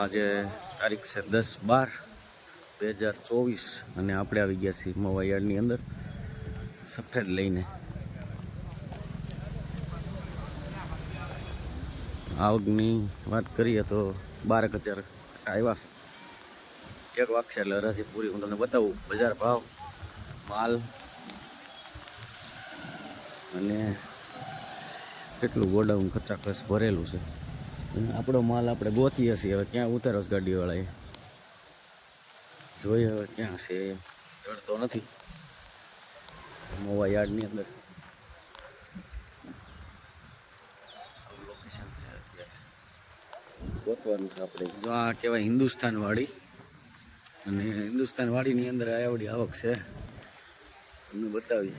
આજે તારીખ છે 10/12/2024 અને આપણે આવી ગયા છીએ મવા યાર્ડની અંદર સફેદ લઈને। આવકની વાત કરીએ તો 12,000 આવ્યા છે। એક વાગશે એટલે હરાજી પૂરી હું તમને બતાવું, બજાર ભાવ, માલ અને કેટલું ગોડાઉન કચાકચ ભરેલું છે। આપણો માલ આપણે ગોતીએ છીએ, હવે ક્યાં ઉતારો ગાડીવાળાએ, જોઈએ હવે ક્યાં છે, ચડતો નથી મવા યાર્ડની અંદર। લોકેશન છે અત્યારે ગોતવાનું છે આપણે। જો આ કહેવાય હિન્દુસ્તાન વાડી, અને હિન્દુસ્તાન વાડીની અંદર આવડી આવક છે, તમને બતાવીએ।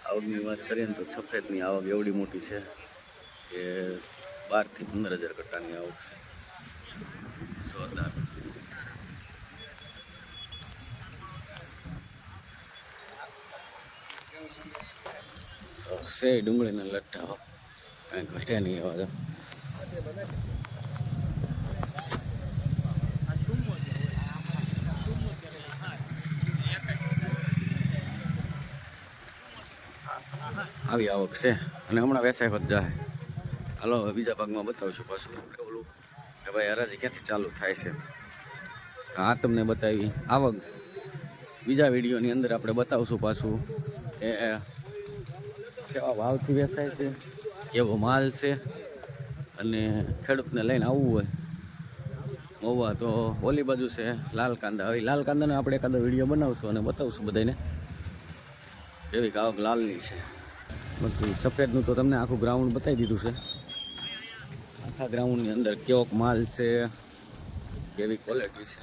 આવકની વાત કરીએ ને તો સફેદની આવક એવડી મોટી છે કે 12,000 થી 15,000 કટ્ટાની આવક છે, જોરદાર। સે ડુંગળીના લટ્ઠા કાંઈ ઘટે નહીં એવા તો। આવી આવક છે અને હમણાં વેચાઈ હોત જાય। હાલો હવે બીજા ભાગમાં બતાવશું પાછું ઓલું કે ભાઈ હરાજી ક્યાંથી ચાલુ થાય છે। આ તમને બતાવી આવક, બીજા વિડીયોની અંદર આપણે બતાવશું પાછું કે કેવા ભાવથી વેચાય છે, કેવો માલ છે, અને ખેડૂતને લઈને આવવું હોય મહુવા તો ઓલી બાજુ છે લાલ કાંદા। હવે લાલ કાંદાનો આપણે એકાદો વિડીયો બનાવશું અને બતાવશું બધાને કેવી આવક લાલની છે। બાકી સફેદનું તો તમને આખું ગ્રાઉન્ડ બતાવી દીધું છે। આખા ગ્રાઉન્ડની અંદર કેવોક માલ છે, કેવી ક્વોલિટી છે,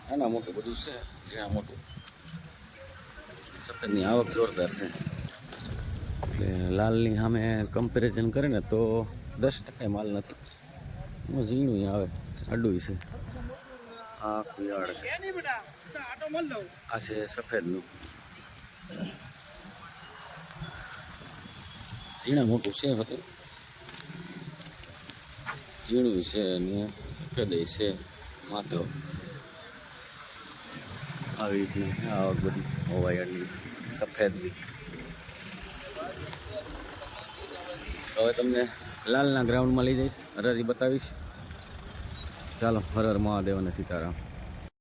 નાના મોટું બધું છે। જ્યાં મોટું સફેદની આવક જોરદાર છે, એટલે લાલની સામે કમ્પેરિઝન કરે ને તો 10% માલ નથી, એમાં ઝીણું આવે, આડું છે। આ કુયાળ છે, આ છે સફેદનું, ઝીણા મોટું છે, હતું ઝીણું છે અને સફેદ છે માધવ। આવી રીતની આવક બધી મવા યાર્ડની સફેદની। હવે તમને લાલના ગ્રાઉન્ડમાં લઈ જઈશ, હરાજી બતાવીશ। ચાલો, હર હર મહાદેવ અને સીતારામ।